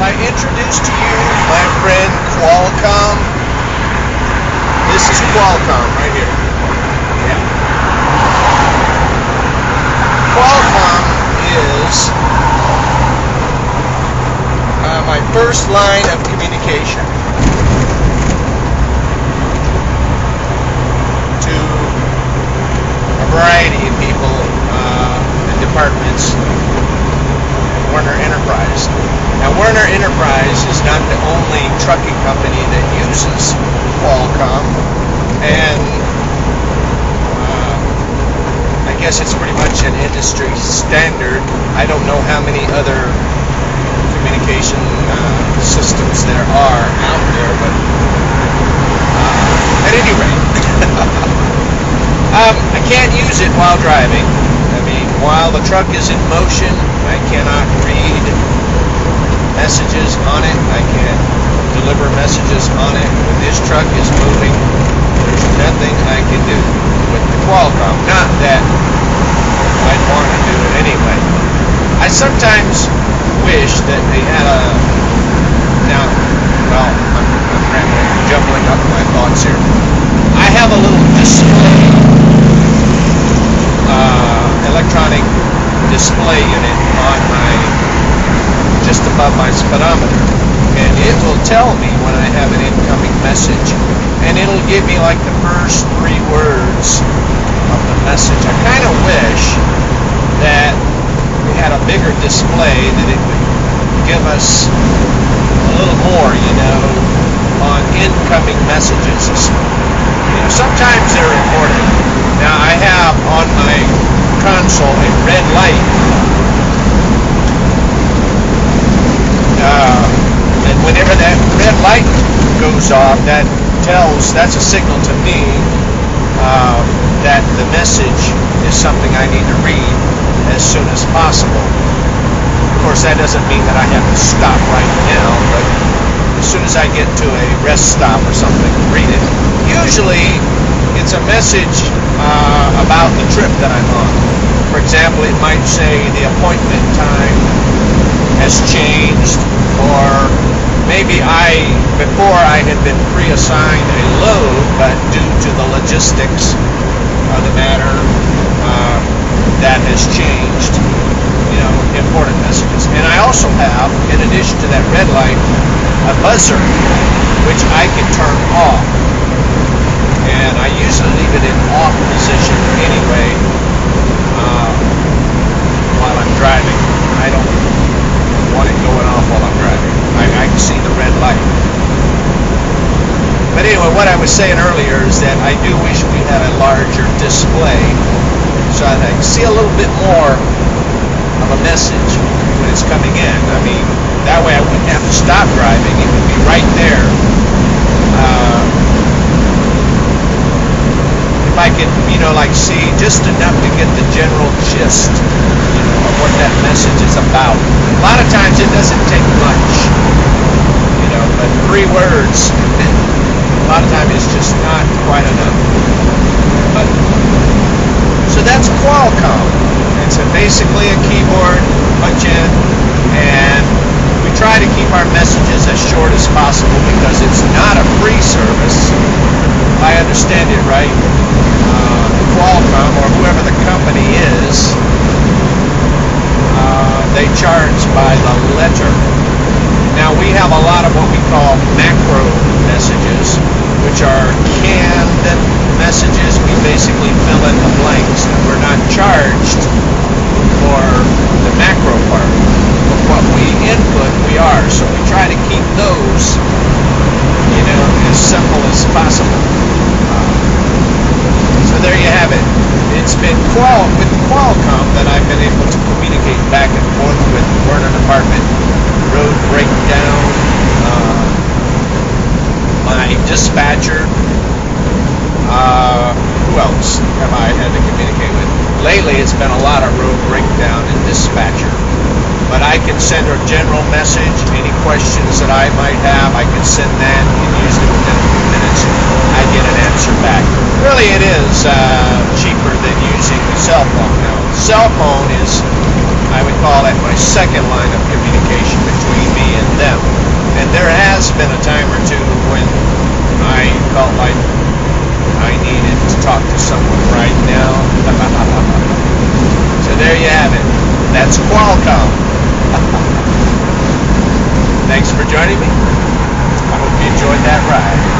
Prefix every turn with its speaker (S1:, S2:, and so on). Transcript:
S1: I introduce to you my friend Qualcom? This is Qualcom right here. Yeah. Qualcom is my first line of communication to a variety of people and departments. Werner Enterprise. Now, Werner Enterprise is not the only trucking company that uses Qualcom, and I guess it's pretty much an industry standard. I don't know how many other communication systems there are out there, but at any rate, I can't use it while driving. I mean, while the truck is in motion, I cannot read messages on it. I can't deliver messages on it. When this truck is moving, there's nothing I can do with the Qualcom. Not that I'd want to do it anyway. I sometimes wish that they had a... Now, well, I'm jumbling up my thoughts here. I have a little display, electronic display unit on just above my speedometer, and it will tell me when I have an incoming message, and it'll give me like the first 3 words of the message. I kind of wish that we had a bigger display that it would give us a little more, on incoming messages. Sometimes they're important. Now, I have on my console a red light, and whenever that red light goes off, that's a signal to me that the message is something I need to read as soon as possible. Of course, that doesn't mean that I have to stop right now, but as soon as I get to a rest stop or something, read it. Usually, it's a message about the trip that I'm on. For example, it might say the appointment time has changed, or maybe before I had been pre-assigned a load, but due to the logistics of the matter, that has changed. Important messages. And I also have, in addition to that red light, a buzzer, which I can turn off. And I usually leave it in off position anyway while I'm driving. I don't want it going off while I'm driving. I can see the red light. But anyway, what I was saying earlier is that I do wish we had a larger display so that I can see a little bit more of a message when it's coming in. I mean, that way I wouldn't have to stop driving. It would be right there. If I could, see just enough to get the general gist of what that message is about. A lot of times it doesn't take much, but 3 words, a lot of times it's just not quite enough. But, so that's Qualcom. It's basically a keyboard, punch in, and we try to keep our messages as short as possible because it's not a free service. I understand it, right? Qualcom, or whoever the company is, they charge by the letter. Now, we have a lot of what we call macro messages, which are canned messages. We basically fill in the blanks, and we're not charged for the macro part. But what we input, we are. So we try to keep those, as simple as possible. So there you have it. It's been with Qualcom that I've been able to communicate back and forth with Werner Department, road breakdown, my dispatcher. Who else have I had to communicate with? Lately, it's been a lot of road breakdown and dispatcher. But I can send her a general message. Any questions that I might have, I can send that, and usually within a few minutes, I get an answer back. Really, it is cheaper than using the cell phone now. Cell phone is, I would call that my second line of communication between me and them. And there has been a time or two when I felt like I needed to talk to someone right now. So there you have it. That's Qualcom. Thanks for joining me. I hope you enjoyed that ride.